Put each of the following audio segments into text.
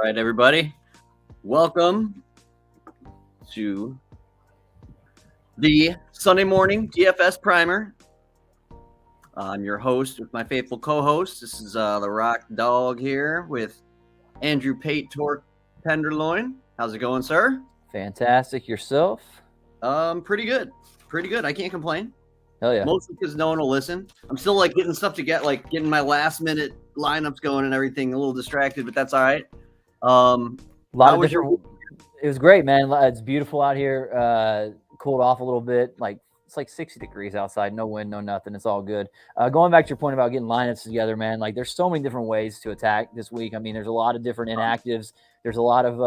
right, everybody. Welcome to the Sunday morning DFS Primer. I'm your host with my faithful co-host. This is the Rock Dog here with Andrew Pate Torque Tenderloin. How's it going, sir? Fantastic. Yourself? Pretty good. Pretty good. I can't complain. Hell yeah. Mostly because no one will listen. I'm still getting stuff to get, getting my last minute lineups going and everything. A little distracted, but that's all right. A lot of different. It was great, man. It's beautiful out here. Cooled off a little bit. It's like 60 degrees outside. No wind, no nothing. It's all good. Going back to your point about getting lineups together, man. There's so many different ways to attack this week. I mean, there's a lot of different inactives. There's a lot of.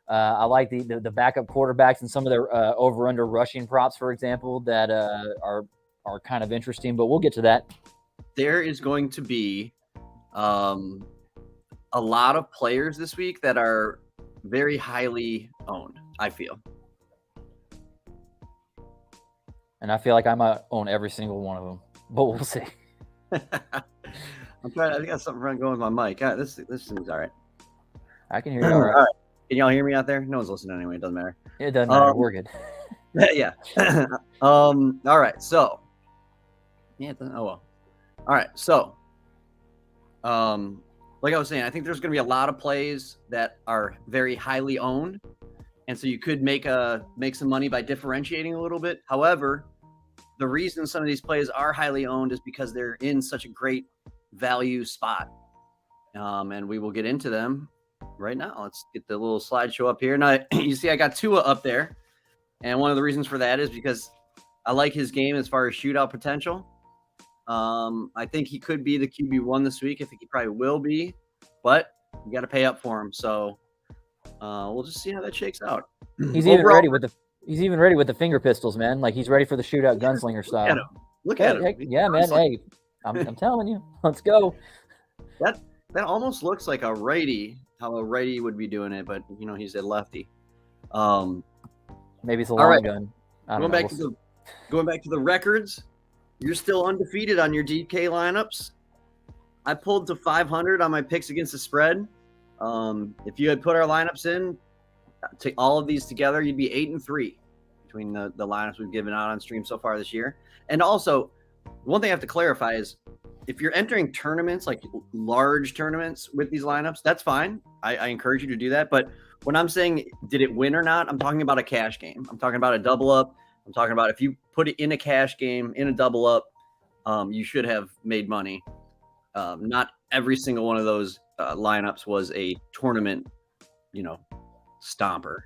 I like the backup quarterbacks and some of their over/under rushing props, for example, that are kind of interesting. But we'll get to that. There is going to be a lot of players this week that are very highly owned, I feel. And I feel like I might own every single one of them, but we'll see. I'm trying. I got something wrong going with my mic. This seems all right. I can hear you all right. All right. Can y'all hear me out there? No one's listening anyway. It doesn't matter. It doesn't matter. We're good. Yeah. All right. So. Yeah. It doesn't, oh well. All right. So. Like I was saying, I think there's going to be a lot of plays that are very highly owned, and so you could make some money by differentiating a little bit. However, the reason some of these plays are highly owned is because they're in such a great value spot, and we will get into them right now. Let's get the little slideshow up here. Now, you see I got Tua up there, and one of the reasons for that is because I like his game as far as shootout potential. I think he could be the QB1 this week. I think he probably will be, but you got to pay up for him. So we'll just see how that shakes out. He's even ready with the finger pistols, man. He's ready for the shootout gunslinger style. Look at him. Hey, yeah, man. Hey, I'm telling you, let's go. That almost looks like a righty, how a righty would be doing it, but he's a lefty. Maybe it's a long gun. Going back to the records. You're still undefeated on your DK lineups. I pulled to 500 on my picks against the spread. If you had put our lineups in, take all of these together, you'd be 8-3 between the lineups we've given out on stream so far this year. And also, one thing I have to clarify is if you're entering tournaments, like large tournaments with these lineups, that's fine. I encourage you to do that. But when I'm saying did it win or not, I'm talking about a cash game. I'm talking about a double up. I'm talking about if you put it in a cash game, in a double up, you should have made money. Not every single one of those lineups was a tournament, stomper.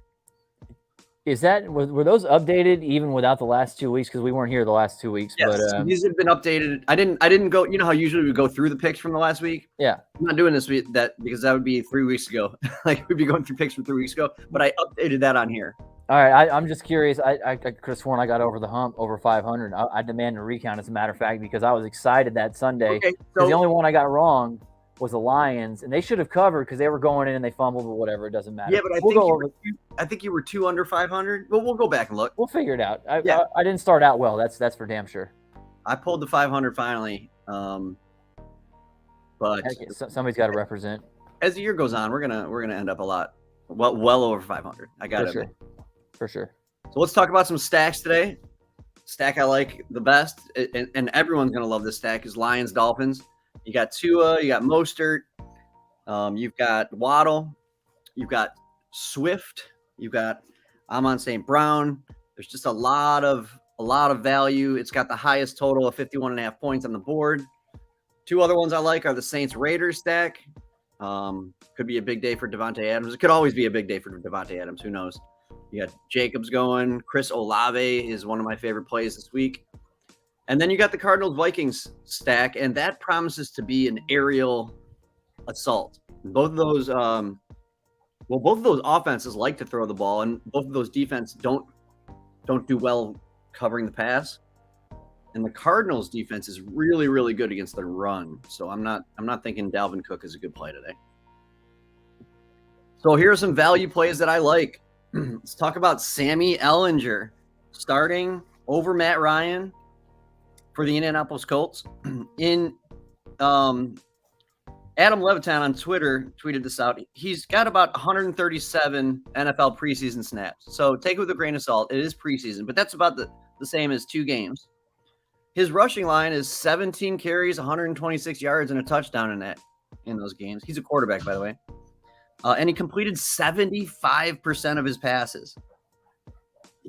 Were those updated even without the last 2 weeks? Because we weren't here the last 2 weeks. Yes, but these have been updated. I didn't go. You know how usually we go through the picks from the last week. Yeah, I'm not doing this because that would be 3 weeks ago. We'd be going through picks from 3 weeks ago. But I updated that on here. All right, I'm just curious. I could have sworn I got over the hump, over 500. I demand a recount, as a matter of fact, because I was excited that Sunday. Okay, so the only one I got wrong was the Lions, and they should have covered because they were going in and they fumbled or whatever. It doesn't matter. Yeah, but I think you were 2 under 500. But we'll go back and look. We'll figure it out. I didn't start out well. That's for damn sure. I pulled the 500 finally, but somebody's got to represent. As the year goes on, we're gonna end up a lot, well over 500. I got it. For sure. So let's talk about some stacks today. Stack I like the best, and everyone's going to love this stack, is Lions Dolphins. You got Tua, you got Mostert, you've got Waddle, you've got Swift, you've got Amon St. Brown. There's just a lot of value. It's got the highest total of 51.5 points on the board. Two other ones I like are the Saints Raiders stack. Could be a big day for Devontae Adams. It could always be a big day for Devontae Adams. Who knows? You got Jacobs going. Chris Olave is one of my favorite plays this week. And then you got the Cardinals-Vikings stack, and that promises to be an aerial assault. Both of those offenses like to throw the ball, and both of those defenses don't do well covering the pass. And the Cardinals defense is really, really good against the run. So I'm not thinking Dalvin Cook is a good play today. So here are some value plays that I like. Let's talk about Sammy Ehlinger starting over Matt Ryan for the Indianapolis Colts. In Adam Levitan on Twitter tweeted this out. He's got about 137 NFL preseason snaps. So take it with a grain of salt. It is preseason, but that's about the same as 2 games. His rushing line is 17 carries, 126 yards, and a touchdown in those games. He's a quarterback, by the way. And he completed 75% of his passes.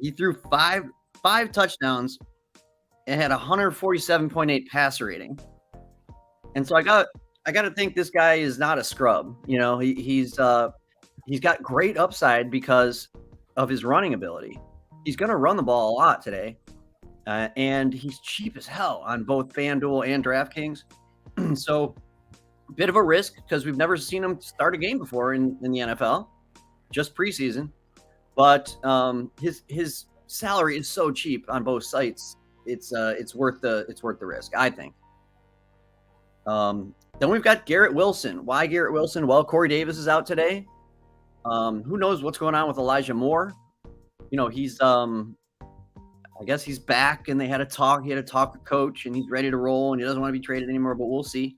He threw five touchdowns and had 147.8 passer rating. And so I got to think this guy is not a scrub. You know, he's got great upside because of his running ability. He's going to run the ball a lot today. And he's cheap as hell on both FanDuel and DraftKings. So a bit of a risk because we've never seen him start a game before in the NFL, just preseason. But his salary is so cheap on both sites. It's worth the risk, I think. Then we've got Garrett Wilson. Why Garrett Wilson? Well, Corey Davis is out today. Who knows what's going on with Elijah Moore? You know, he's I guess he's back, and they had a talk. He had a talk with coach, and he's ready to roll, and he doesn't want to be traded anymore. But we'll see.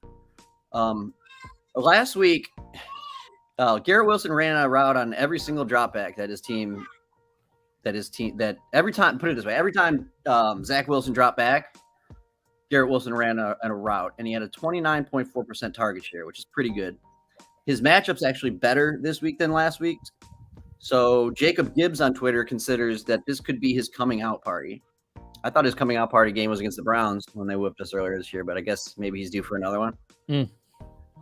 Last week, Garrett Wilson ran a route on every single drop back that every time, put it this way, every time Zach Wilson dropped back, Garrett Wilson ran a route, and he had a 29.4% target share, which is pretty good. His matchup's actually better this week than last week. So Jacob Gibbs on Twitter considers that this could be his coming out party. I thought his coming out party game was against the Browns when they whipped us earlier this year, but I guess maybe he's due for another one.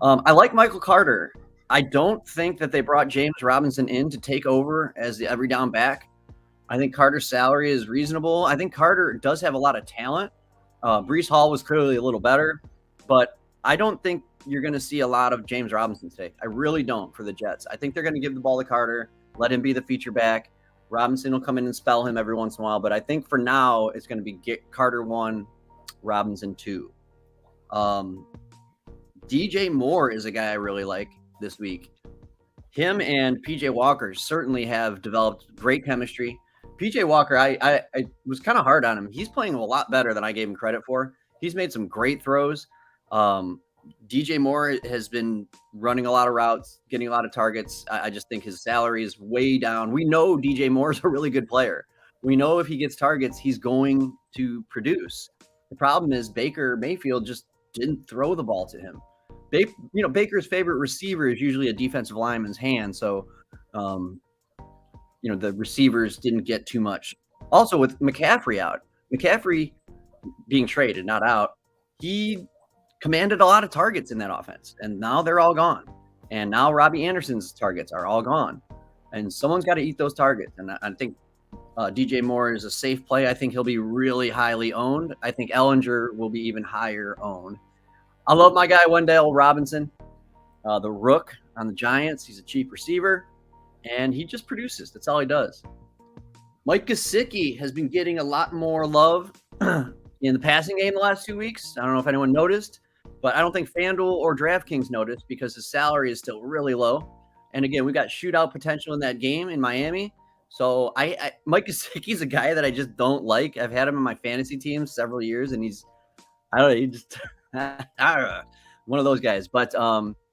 I like Michael Carter. I don't think that they brought James Robinson in to take over as the every down back. I think Carter's salary is reasonable. I think Carter does have a lot of talent. Breece Hall was clearly a little better, but I don't think you're going to see a lot of James Robinson today. I really don't for the Jets. I think they're going to give the ball to Carter, let him be the feature back. Robinson will come in and spell him every once in a while, but I think for now it's going to be Carter 1, Robinson 2. DJ Moore is a guy I really like this week. Him and PJ Walker certainly have developed great chemistry. PJ Walker, I was kind of hard on him. He's playing a lot better than I gave him credit for. He's made some great throws. DJ Moore has been running a lot of routes, getting a lot of targets. I just think his salary is way down. We know DJ Moore is a really good player. We know if he gets targets, he's going to produce. The problem is Baker Mayfield just didn't throw the ball to him. Baker's favorite receiver is usually a defensive lineman's hand. So, the receivers didn't get too much. Also, with McCaffrey out, McCaffrey being traded, not out, he commanded a lot of targets in that offense, and now they're all gone. And now Robbie Anderson's targets are all gone, and someone's got to eat those targets. And I think DJ Moore is a safe play. I think he'll be really highly owned. I think Ellinger will be even higher owned. I love my guy Wendell Robinson, the Rook on the Giants. He's a cheap receiver, and he just produces. That's all he does. Mike Gesicki has been getting a lot more love in the passing game the last 2 weeks. I don't know if anyone noticed, but I don't think FanDuel or DraftKings noticed because his salary is still really low. And again, we got shootout potential in that game in Miami. So Mike Gesicki's a guy that I just don't like. I've had him in my fantasy team several years, and he just one of those guys. But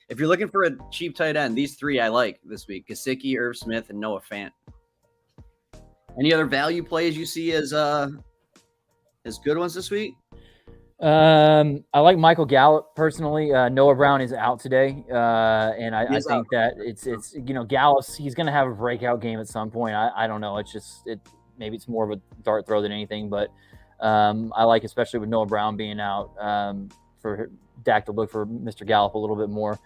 if you're looking for a cheap tight end, these 3 I like this week: Gesicki, Irv Smith, and Noah Fant. Any other value plays you see as good ones this week? I like Michael Gallup personally. Noah Brown is out today, and I think that it's Gallup's, he's going to have a breakout game at some point. I don't know. Maybe it's more of a dart throw than anything, but I like, especially with Noah Brown being out, for Dak to look for Mr. Gallup a little bit more.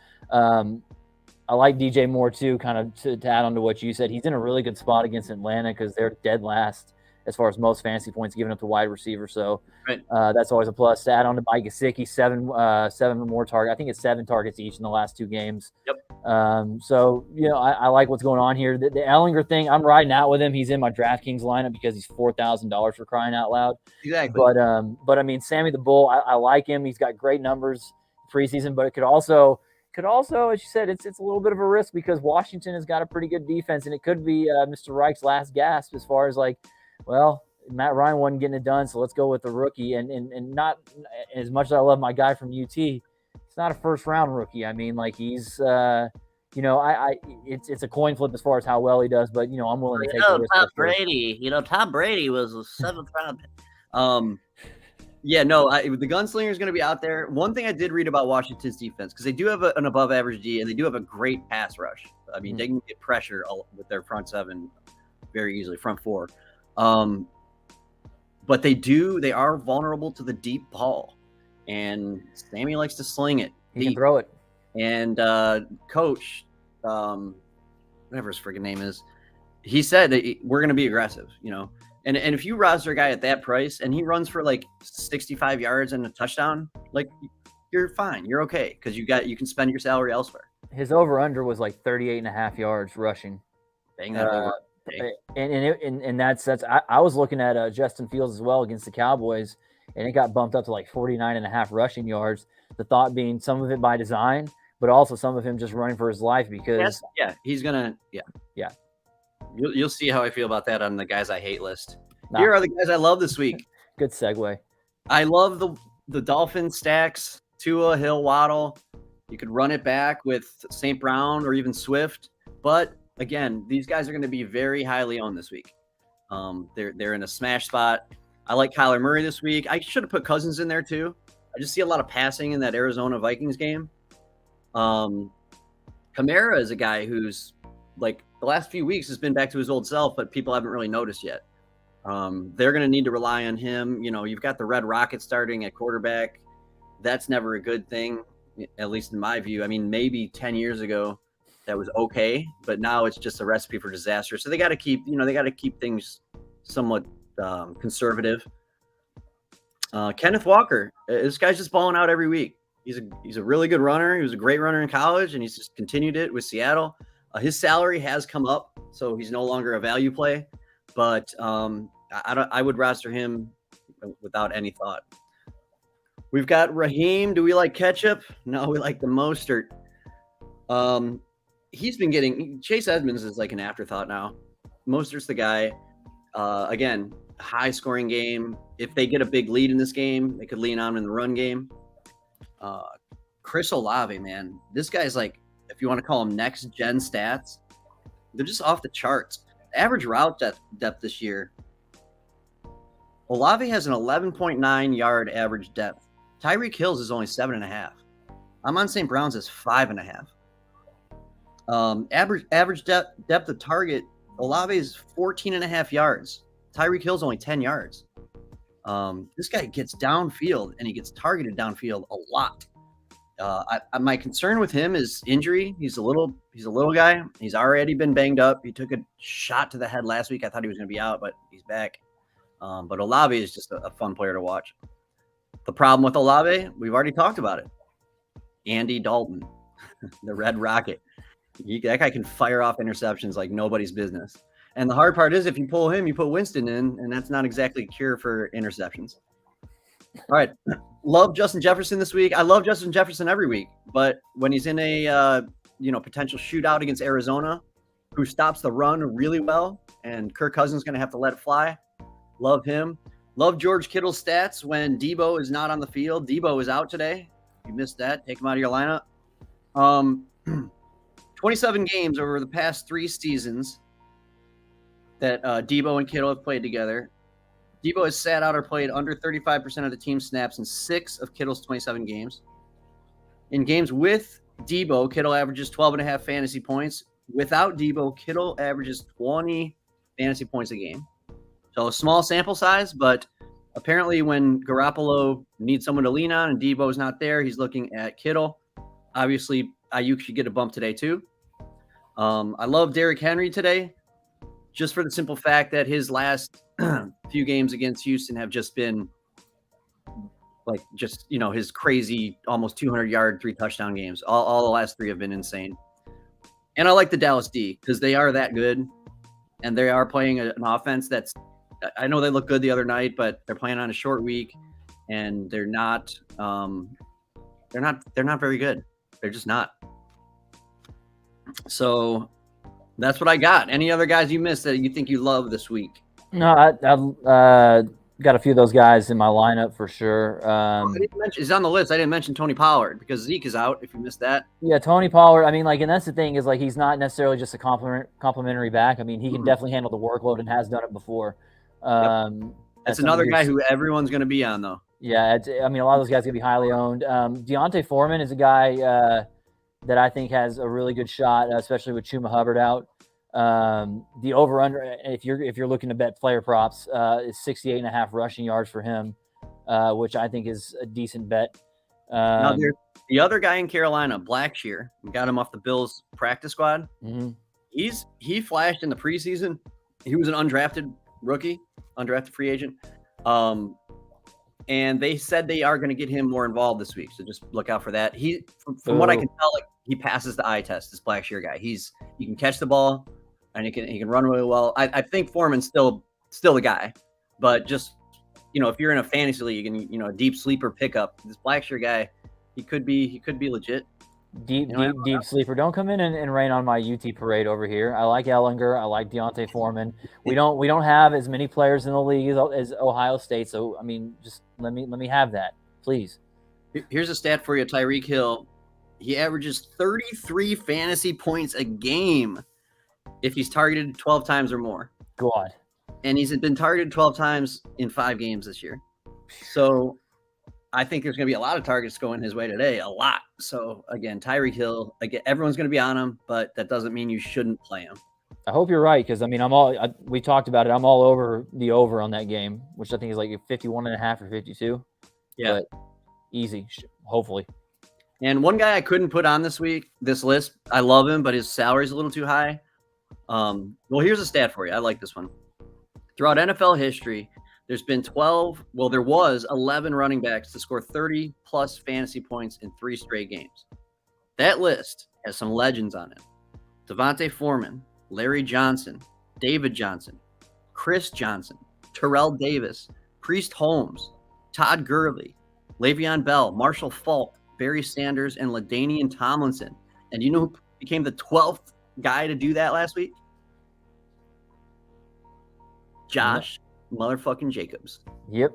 I like DJ Moore too, kind of to add on to what you said. He's in a really good spot against Atlanta because they're dead last as far as most fantasy points given up to wide receiver. So right. That's always a plus. To add on to Mike Gesicki, seven or more targets. I think it's 7 targets each in the last 2 games. Yep. So, I like what's going on here. The Ellinger thing, I'm riding out with him. He's in my DraftKings lineup because he's $4,000 for crying out loud. Exactly. But I mean, Sammy the Bull, I like him. He's got great numbers preseason, but it could also, as you said, it's a little bit of a risk because Washington has got a pretty good defense, and it could be Mr. Reich's last gasp as far as Matt Ryan wasn't getting it done, so let's go with the rookie. And not as much as I love my guy from UT, not a first round rookie. I mean, like he's it's a coin flip as far as how well he does, but I'm willing to take the risk. Tom Brady. Tom Brady was a 7th round pick. Yeah, no, the gunslinger is going to be out there. One thing I did read about Washington's defense, because they do have an above average D and they do have a great pass rush. I mean, they can get pressure with their front 7 very easily, front 4. But they are vulnerable to the deep ball, and Sammy likes to sling it. He can throw it. And coach, whatever his friggin' name is, he said that we're going to be aggressive, And if you roster a guy at that price and he runs for like 65 yards and a touchdown, like you're fine. You're okay because you can spend your salary elsewhere. His over-under was like 38.5 yards rushing. Bang that over. And that's I was looking at Justin Fields as well against the Cowboys, and it got bumped up to like 49.5 rushing yards. The thought being some of it by design, but also some of him just running for his life because he's gonna yeah. You'll see how I feel about that on the guys I hate list. Here are the guys I love this week. Good segue. I love the Dolphins stacks, Tua, Hill, Waddle. You could run it back with St. Brown or even Swift. But again, these guys are going to be very highly owned this week. They're in a smash spot. I like Kyler Murray this week. I should have put Cousins in there too. I just see a lot of passing in that Arizona Vikings game. Kamara is a guy who's like the last few weeks has been back to his old self, but people haven't really noticed yet. They're going to need to rely on him. You've got the Red Rocket starting at quarterback. That's never a good thing, at least in my view. I mean, maybe 10 years ago that was okay, but now it's just a recipe for disaster. So they got to keep, things somewhat conservative. Kenneth Walker, this guy's just balling out every week. He's a really good runner. He was a great runner in college, and he's just continued it with Seattle. His salary has come up, so he's no longer a value play. But I would roster him without any thought. We've got Raheem. Do we like ketchup? No, we like the Mostert. He's been getting Chase Edmonds is like an afterthought now. Mostert's the guy. Again, high scoring game. If they get a big lead in this game, they could lean on him in the run game. Chris Olave, man, this guy's like, if you want to call him next gen stats, they're just off the charts. Average route depth this year. Olave has an 11.9 yard average depth. Tyreek Hill's is only 7.5. I'm on St. Brown's as 5.5. Average depth of target. Olave is 14.5 yards. Tyreek Hill's only 10 yards. This guy gets downfield and he gets targeted downfield a lot. My concern with him is injury. He's a little guy. He's already been banged up. He took a shot to the head last week. I thought he was going to be out, but he's back. But Olave is just a fun player to watch. The problem with Olave, we've already talked about it. Andy Dalton, the Red Rocket. That guy can fire off interceptions like nobody's business. And the hard part is if you pull him, you put Winston in, and that's not exactly a cure for interceptions. All right. Love Justin Jefferson this week. I love Justin Jefferson every week, but when he's in a potential shootout against Arizona, who stops the run really well, and Kirk Cousins is going to have to let it fly. Love him. Love George Kittle's stats when Debo is not on the field. Debo is out today. If you missed that, take him out of your lineup. 27 games over the past 3 seasons that Debo and Kittle have played together. Debo has sat out or played under 35% of the team snaps in 6 of Kittle's 27 games. In games with Debo, Kittle averages 12.5 fantasy points. Without Debo, Kittle averages 20 fantasy points a game. So a small sample size, but apparently when Garoppolo needs someone to lean on and Debo's not there, he's looking at Kittle. Obviously, Ayuk should get a bump today too. I love Derrick Henry today, just for the simple fact that his last few games against Houston have just been his crazy almost 200-yard 3 touchdown games. All the last 3 have been insane. And I like the Dallas D because they are that good, and they are playing an offense that's. I know they look good the other night, but they're playing on a short week, and they're not. They're not very good. They're just not. So that's what I got. Any other guys you missed that you think you love this week? No, got a few of those guys in my lineup for sure. He's on the list. I didn't mention Tony Pollard because Zeke is out. If you missed that, yeah, Tony Pollard. I mean, like, and that's the thing is like he's not necessarily just a complimentary back. I mean, he can definitely handle the workload and has done it before. That's another guy who everyone's going to be on though. Yeah, I mean, a lot of those guys are going to be highly owned. Deontay Foreman is a guy that I think has a really good shot, especially with Chuma Hubbard out. The over under, if you're looking to bet player props, is 68.5 rushing yards for him, which I think is a decent bet. Now there's the other guy in Carolina, Blackshear. We got him off the Bills practice squad. Mm-hmm. He flashed in the preseason. He was an undrafted rookie, undrafted free agent. And they said they are going to get him more involved this week. So just look out for that. He, from what I can tell, like he passes the eye test, this Blackshear guy. He can catch the ball and he can run really well. I think Foreman's still the guy, but just, if you're in a fantasy league and, a deep sleeper pickup, this Blackshear guy, he could be legit. Deep sleeper. Don't come in and rain on my UT parade over here. I like Ellinger. I like Deontay Foreman. We don't have as many players in the league as Ohio State. So I mean, just let me have that, please. Here's a stat for you, Tyreek Hill. He averages 33 fantasy points a game if he's targeted 12 times or more. God. And he's been targeted 12 times in 5 games this year. So I think there's going to be a lot of targets going his way today, a lot. So, again, Tyreek Hill, again, everyone's going to be on him, but that doesn't mean you shouldn't play him. I hope you're right because, I mean, we talked about it. I'm all over the over on that game, which I think is like 51.5 or 52. Yeah. But easy, hopefully. And one guy I couldn't put on this list, I love him, but his salary's a little too high. Well, here's a stat for you. I like this one. Throughout NFL history, there was 11 running backs to score 30-plus fantasy points in 3 straight games. That list has some legends on it. Devontae Foreman, Larry Johnson, David Johnson, Chris Johnson, Terrell Davis, Priest Holmes, Todd Gurley, Le'Veon Bell, Marshall Faulk, Barry Sanders, and LaDainian Tomlinson. And you know who became the 12th guy to do that last week? Josh motherfucking Jacobs. Yep.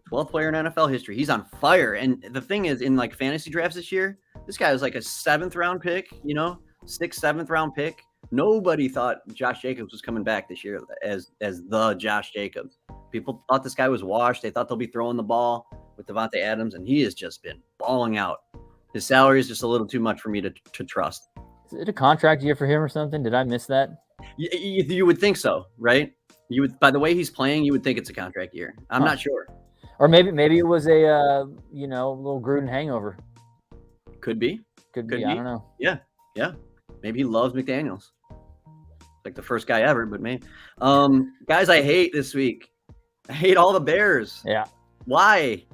12th player in NFL history. He's on fire. And the thing is, in like fantasy drafts this year, this guy was like a 7th round pick, 6th, 7th round pick. Nobody thought Josh Jacobs was coming back this year as the Josh Jacobs. People thought this guy was washed. They thought they'll be throwing the ball with Devontae Adams, and he has just been balling out. His salary is just a little too much for me to trust. Is it a contract year for him or something? Did I miss that? You would think so, right? You would, by the way he's playing, you would think it's a contract year. I'm not sure. Or maybe it was a little Gruden hangover. Could be. I don't know. Yeah. Maybe he loves McDaniels. Like the first guy ever, but maybe. Guys I hate this week. I hate all the Bears. Yeah. Why?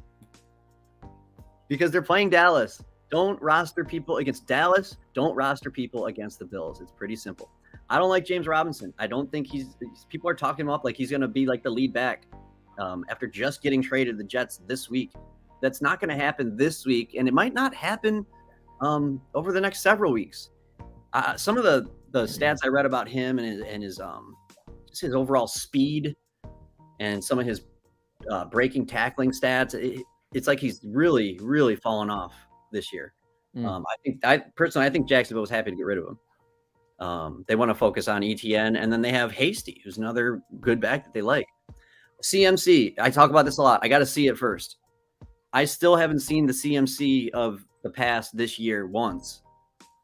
Because they're playing Dallas. Don't roster people against Dallas. Don't roster people against the Bills. It's pretty simple. I don't like James Robinson. I don't think people are talking him up like he's going to be like the lead back after just getting traded to the Jets this week. That's not going to happen this week, and it might not happen over the next several weeks. Some of the stats I read about him and his overall speed and some of his breaking tackling stats, it's like he's really, really fallen off this year. I think Jacksonville was happy to get rid of him. They want to focus on ETN, and then they have Hasty, who's another good back that they like. CMC, I talk about this a lot. I got to see it first. I still haven't seen the CMC of the past this year once.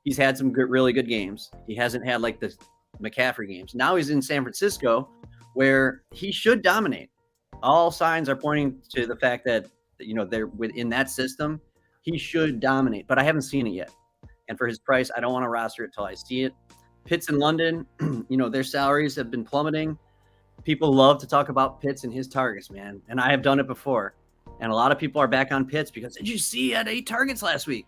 He's had some really good games. He hasn't had like the McCaffrey games. Now he's in San Francisco, where he should dominate. All signs are pointing to the fact that they're within that system. He should dominate, but I haven't seen it yet. And for his price, I don't want to roster it till I see it. Pitts in London, their salaries have been plummeting. People love to talk about Pitts and his targets, man. And I have done it before. And a lot of people are back on Pitts because, did you see he had 8 targets last week?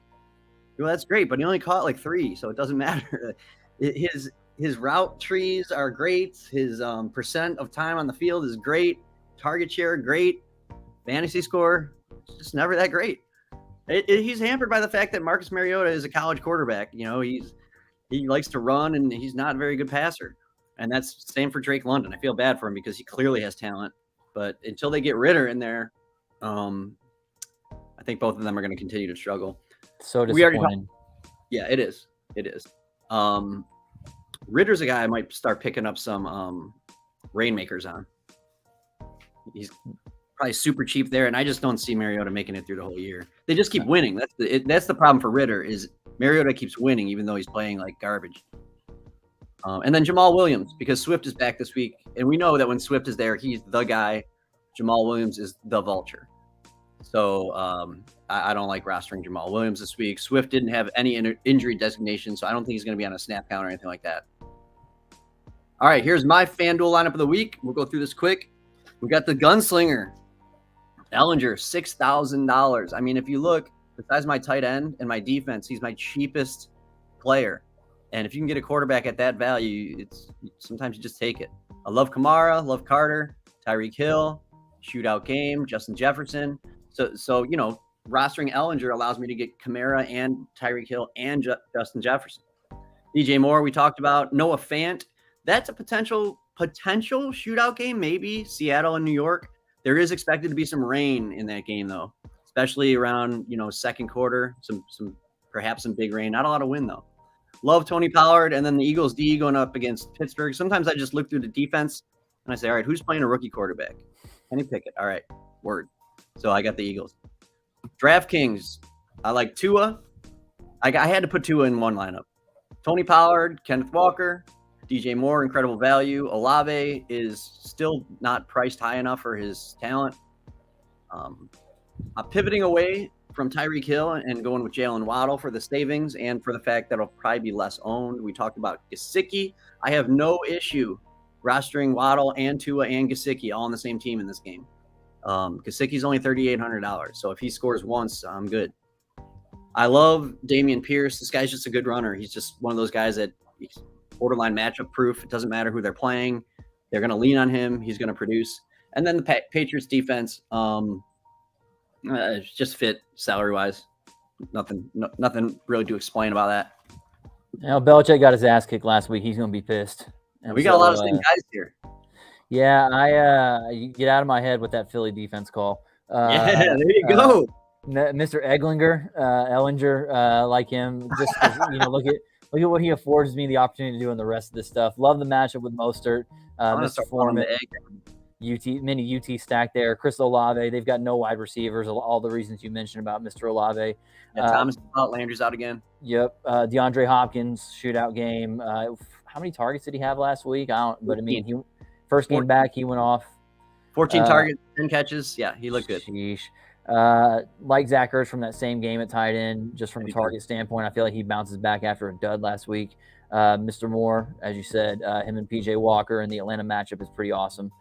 Well, that's great, but he only caught like 3, so it doesn't matter. His route trees are great. His percent of time on the field is great. Target share, great. Fantasy score, just never that great. He's hampered by the fact that Marcus Mariota is a college quarterback. He likes to run, and he's not a very good passer. And that's the same for Drake London. I feel bad for him because he clearly has talent. But until they get Ritter in there, I think both of them are going to continue to struggle. So disappointing. Yeah, it is. It is. Ritter's a guy I might start picking up some Rainmakers on. He's probably super cheap there, and I just don't see Mariota making it through the whole year. They just keep winning. That's the problem for Ritter is Mariota keeps winning even though he's playing like garbage. And then Jamal Williams, because Swift is back this week, and we know that when Swift is there, he's the guy. Jamal Williams is the vulture. So I don't like rostering Jamal Williams this week. Swift didn't have any injury designation, so I don't think he's going to be on a snap count or anything like that. All right, here's my FanDuel lineup of the week. We'll go through this quick. We got the gunslinger, Ellinger, $6,000. I mean, if you look, besides my tight end and my defense, he's my cheapest player. And if you can get a quarterback at that value, sometimes you just take it. I love Kamara, love Carter, Tyreek Hill, shootout game, Justin Jefferson. So you know, rostering Ellinger allows me to get Kamara and Tyreek Hill and Justin Jefferson. DJ Moore, we talked about. Noah Fant. That's a potential shootout game, maybe Seattle and New York. There is expected to be some rain in that game, though, especially around second quarter. Perhaps some big rain. Not a lot of wind though. Love Tony Pollard, and then the Eagles D going up against Pittsburgh. Sometimes I just look through the defense and I say, all right, who's playing a rookie quarterback? Kenny Pickett. All right, word. So I got the Eagles. DraftKings, I like Tua. I had to put Tua in one lineup. Tony Pollard, Kenneth Walker, DJ Moore, incredible value. Olave is still not priced high enough for his talent. I'm pivoting away from Tyreek Hill and going with Jalen Waddle for the savings and for the fact that it'll probably be less owned. We talked about Gesicki. I have no issue rostering Waddle and Tua and Gesicki all on the same team in this game. Gesicki's only $3,800, so if he scores once, I'm good. I love Dameon Pierce. This guy's just a good runner. He's just one of those guys that he's borderline matchup proof. It doesn't matter who they're playing. They're going to lean on him. He's going to produce. And then the Patriots defense, just fit salary-wise. Nothing really to explain about that. Belichick got his ass kicked last week. He's going to be pissed. And we got a lot of same guys here. Yeah, you get out of my head with that Philly defense call. There you go. Mr. Ellinger, like him. Just look at what he affords me the opportunity to do in the rest of this stuff. Love the matchup with Mostert, Mr. Foreman, mini UT stack there. Chris Olave, they've got no wide receivers. All the reasons you mentioned about Mr. Olave. Thomas out, Landry's out again. Yep. DeAndre Hopkins shootout game. How many targets did he have last week? He first game back, he went off. 14 targets, 10 catches. Yeah, he looked good. Sheesh. Like Zach Ertz from that same game at tight end, just from a target standpoint, I feel like he bounces back after a dud last week. Mr. Moore, as you said, him and PJ Walker in the Atlanta matchup is pretty awesome.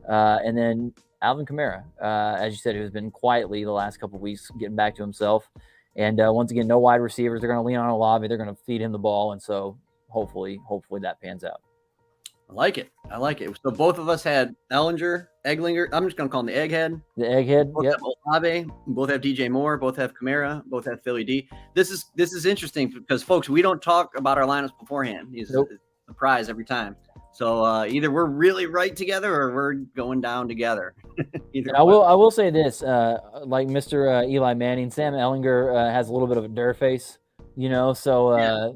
And then Alvin Kamara, as you said, who's been quietly the last couple of weeks getting back to himself. And once again, no wide receivers. They're going to lean on Olave. They're going to feed him the ball. And so hopefully that pans out. I like it. So both of us had Eglinger. I'm just going to call him the Egghead. The Egghead, both have Olave. Both have DJ Moore. Both have Kamara. Both have Philly D. This is interesting because, folks, we don't talk about our lineups beforehand. It's a surprise every time. So either we're really right together or we're going down together. I will say this, like Mr. Eli Manning, Sam Ellinger has a little bit of a dirt face, So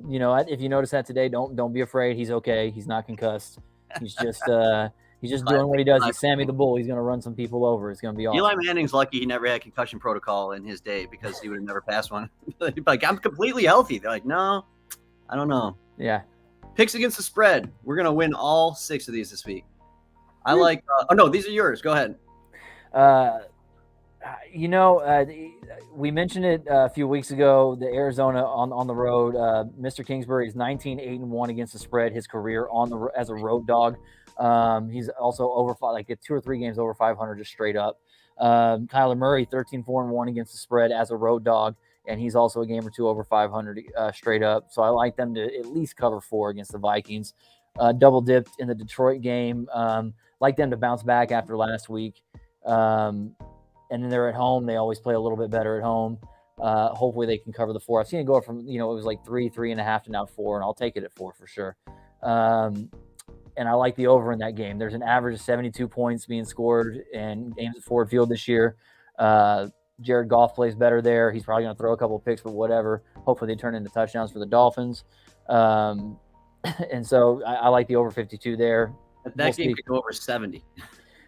if you notice that today, don't be afraid. He's okay. He's not concussed. He's just doing what he does. He's Sammy the Bull. He's going to run some people over. It's going to be awesome. Eli Manning's lucky he never had concussion protocol in his day because he would have never passed one. He'd be like, I'm completely healthy. They're like, no, I don't know. Yeah. Picks against the spread. We're going to win all 6 of these this week. I like these are yours. Go ahead. We mentioned it a few weeks ago, the Arizona on the road. Mr. Kingsbury is 19-8-1 against the spread, his career as a road dog. He's also over 2 or 3 games over 500 just straight up. Kyler Murray, 13-4-1 against the spread as a road dog, and he's also a game or 2 over 500 straight up. So I like them to at least cover 4 against the Vikings. Double dipped in the Detroit game. Like them to bounce back after last week. And then they're at home. They always play a little bit better at home. Hopefully they can cover the 4. I've seen it go from, it was like 3.5 to now 4, and I'll take it at 4 for sure. and I like the over in that game. There's an average of 72 points being scored in games at Ford Field this year. Jared Goff plays better there. He's probably going to throw a couple of picks, but whatever. Hopefully they turn into touchdowns for the Dolphins. And so I like the over 52 there. That game could go over 70.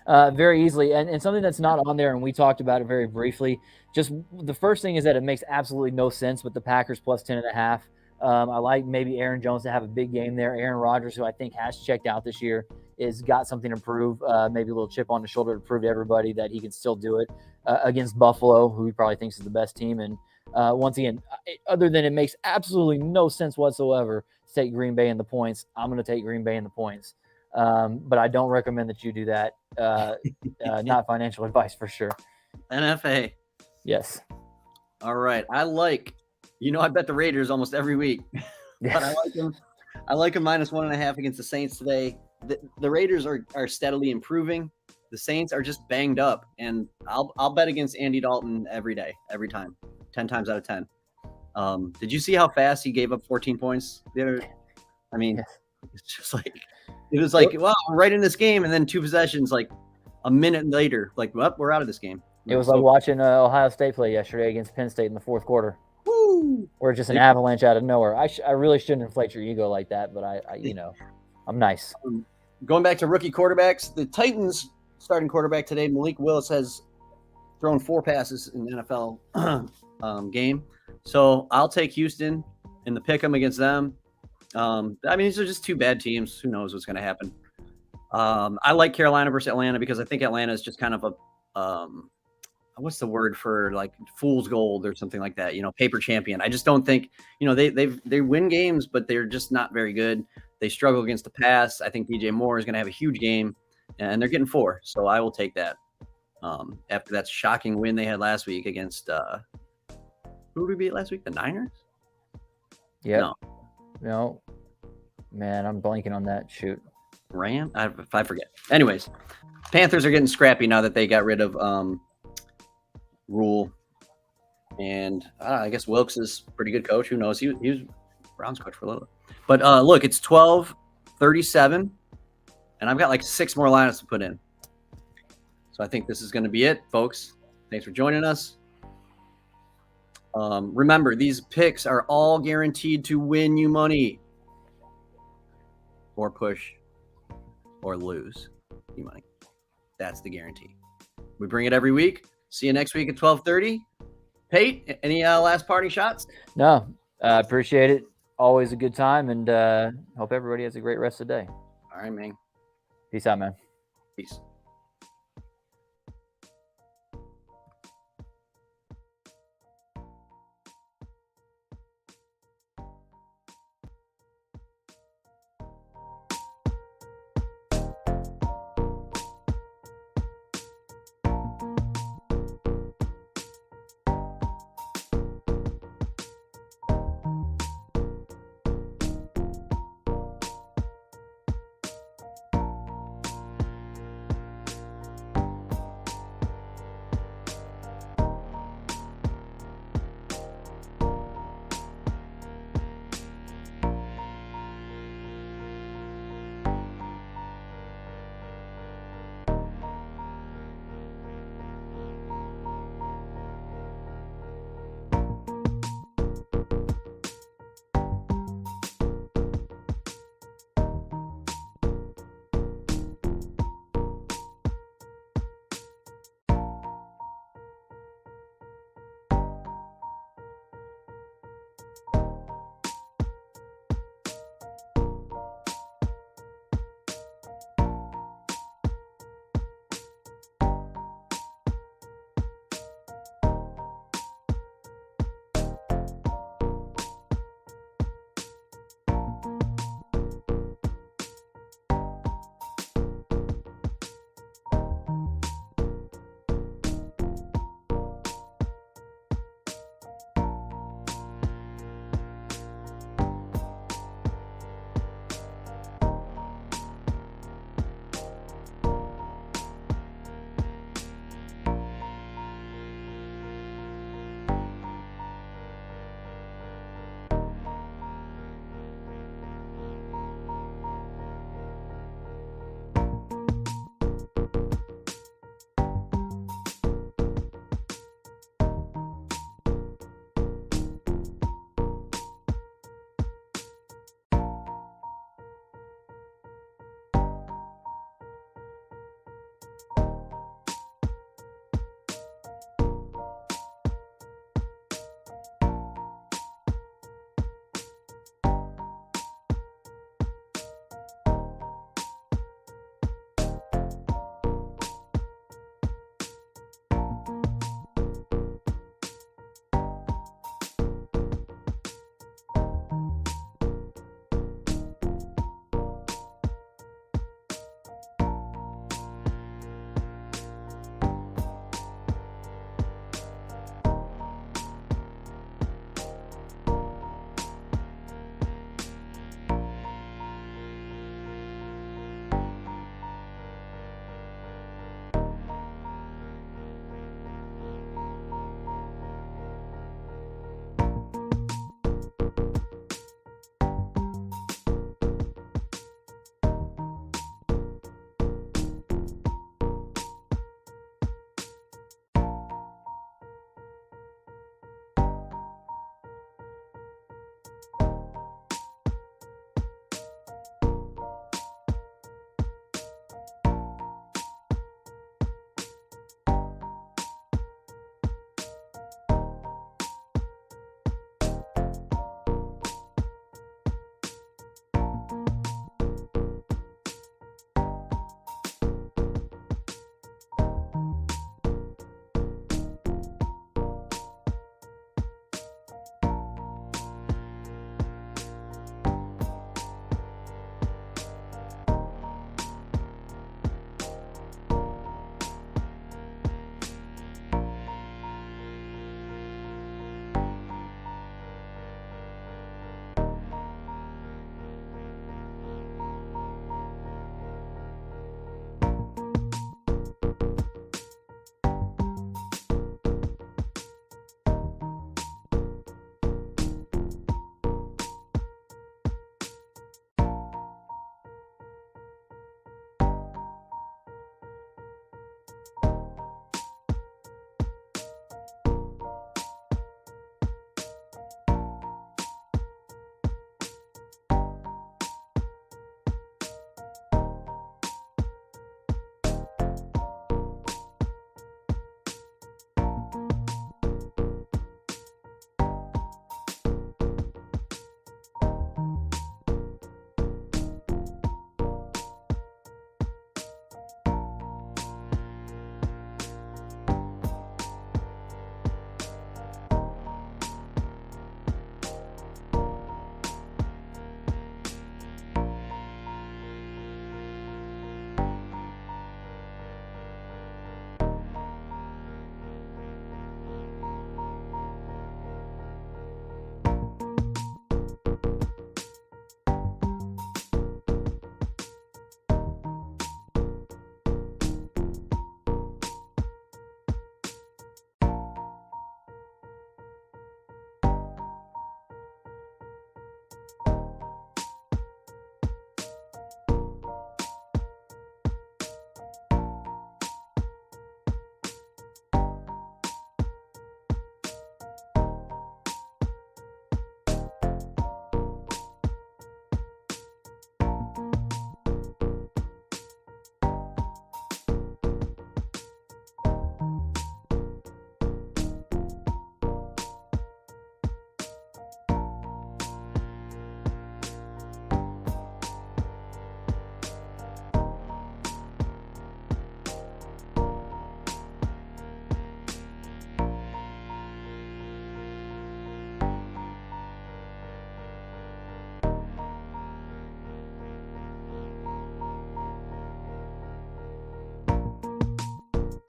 Very easily. And something that's not on there, and we talked about it very briefly, just the first thing is that it makes absolutely no sense with the Packers plus 10.5. I like maybe Aaron Jones to have a big game there. Aaron Rodgers, who I think has checked out this year, is got something to prove, maybe a little chip on the shoulder to prove to everybody that he can still do it against Buffalo, who he probably thinks is the best team. And once again, other than it makes absolutely no sense whatsoever to take Green Bay in the points, I'm going to take Green Bay in the points. But I don't recommend that you do that. Not financial advice for sure. NFA. Yes. All right. I bet the Raiders almost every week. Yes. But I like them. I like them -1.5 against the Saints today. The Raiders are steadily improving. The Saints are just banged up, and I'll bet against Andy Dalton every day, every time, 10 times out of 10. Did you see how fast he gave up 14 points? I mean, it's just like it was like, well, we're right in this game, and then 2 possessions, like a minute later, like, well, we're out of this game. It was like watching Ohio State play yesterday against Penn State in the fourth quarter. Woo! Or just an avalanche out of nowhere. I really shouldn't inflate your ego like that, but I I'm nice. Going back to rookie quarterbacks, the Titans starting quarterback today, Malik Willis, has thrown 4 passes in the NFL game. So I'll take Houston in the pick 'em against them. I mean, these are just 2 bad teams. Who knows what's going to happen? I like Carolina versus Atlanta because I think Atlanta is just kind of a what's the word for like fool's gold or something like that? Paper champion. I just don't think they win games, but they're just not very good. They struggle against the pass. I think DJ Moore is going to have a huge game, and they're getting 4, so I will take that. After that shocking win they had last week against who did we beat last week? The Niners? Yeah. No. Man, I'm blanking on that. Shoot. Ram? I forget. Anyways, Panthers are getting scrappy now that they got rid of Rule. And I guess Wilkes is a pretty good coach. Who knows? He was Browns coach for a little bit. But look, it's 12-37, and I've got like 6 more lineups to put in. So I think this is going to be it, folks. Thanks for joining us. Remember, these picks are all guaranteed to win you money or push or lose you money. That's the guarantee. We bring it every week. See you next week at 12:30. Pate, any last parting shots? No, appreciate it. Always a good time, and hope everybody has a great rest of the day. All right, man. Peace out, man. Peace.